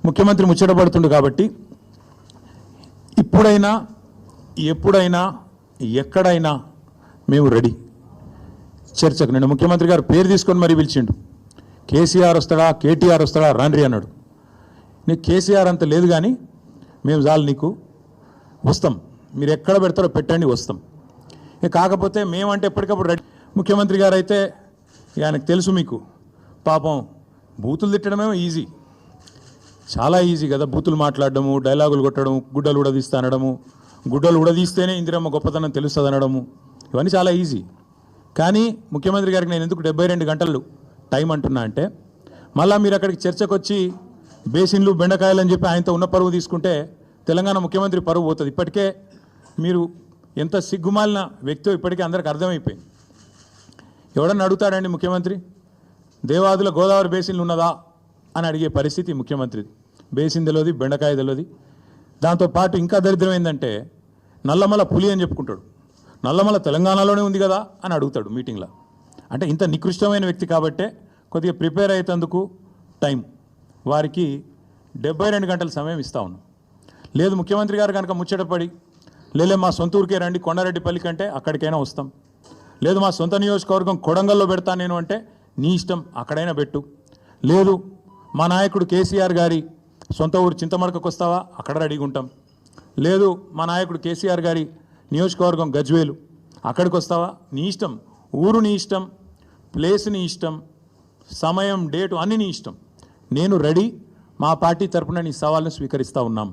ముఖ్యమంత్రి ముచ్చటపడుతుండు కాబట్టి ఇప్పుడైనా ఎప్పుడైనా ఎక్కడైనా మేము రెడీ చర్చకు. నేను ముఖ్యమంత్రి గారు పేరు తీసుకొని మరీ పిలిచిండు. కేసీఆర్ వస్తాడా కేటీఆర్ వస్తాడా రాండ్రి అన్నాడు. నీకు కేసీఆర్ అంత లేదు కానీ మేము చాలు నీకు వస్తాం, మీరు ఎక్కడ పెడతారో పెట్టండి వస్తాం. కాకపోతే మేమంటే ఎప్పటికప్పుడు రెడీ. ముఖ్యమంత్రి గారు అయితే ఆయనకు తెలుసు, మీకు పాపం బూతులు తిట్టడమేమో ఈజీ, చాలా ఈజీ కదా. బూతులు మాట్లాడడము, డైలాగులు కొట్టడం, గుడ్డలు ఉడదీస్తా అనడము, గుడ్డలు ఉడదీస్తేనే ఇందిరమ్మ గొప్పతనం తెలుస్తుంది అనడము, ఇవన్నీ చాలా ఈజీ. కానీ ముఖ్యమంత్రి గారికి నేను ఎందుకు 72 గంటలు టైం అంటున్నా అంటే, మళ్ళీ మీరు అక్కడికి చర్చకు వచ్చి బేసిన్లు బెండకాయలు అని చెప్పి ఆయనతో ఉన్న పరువు తీసుకుంటే తెలంగాణ ముఖ్యమంత్రి పరువు పోతుంది. ఇప్పటికే మీరు ఎంత సిగ్గుమాలిన వ్యక్తో ఇప్పటికే అందరికి అర్థమైపోయింది. ఎవడన్నా అడుగుతాడండి ముఖ్యమంత్రి దేవాదుల గోదావరి బేసిన్లు ఉన్నదా అని అడిగే పరిస్థితి ముఖ్యమంత్రిది. బేసిన్ తెలియదు, బెండకాయ తెలియదు. దాంతోపాటు ఇంకా దరిద్రం ఏంటంటే నల్లమల పులి అని చెప్పుకుంటాడు. నల్లమల తెలంగాణలోనే ఉంది కదా అని అడుగుతాడు మీటింగ్లో. అంటే ఇంత నికృష్టమైన వ్యక్తి కాబట్టే కొద్దిగా ప్రిపేర్ అయ్యేందుకు టైం, వారికి 72 గంటల సమయం ఇస్తా ఉన్నాం. లేదు ముఖ్యమంత్రి గారు కనుక ముచ్చటపడి లేలే మా సొంత ఊరికే రండి కొండారెడ్డిపల్లి కంటే అక్కడికైనా వస్తాం, లేదు మా సొంత నియోజకవర్గం కొడంగల్లో పెడతా నేను అంటే నీ ఇష్టం అక్కడైనా పెట్టు, లేదు మా నాయకుడు కేసీఆర్ గారి సొంత ఊరు చింతమడకకు వస్తావా అక్కడ రెడీగా ఉంటాం, లేదు మా నాయకుడు కేసీఆర్ గారి నియోజకవర్గం గజ్వేలు అక్కడికి వస్తావా నీ ఇష్టం, ఊరు నీ ఇష్టం, ప్లేస్ నీ ఇష్టం, సమయం డేటు అన్నీ నీ ఇష్టం, నేను రెడీ, మా పార్టీ తరఫున నీ సవాల్ను స్వీకరిస్తూ ఉన్నాం.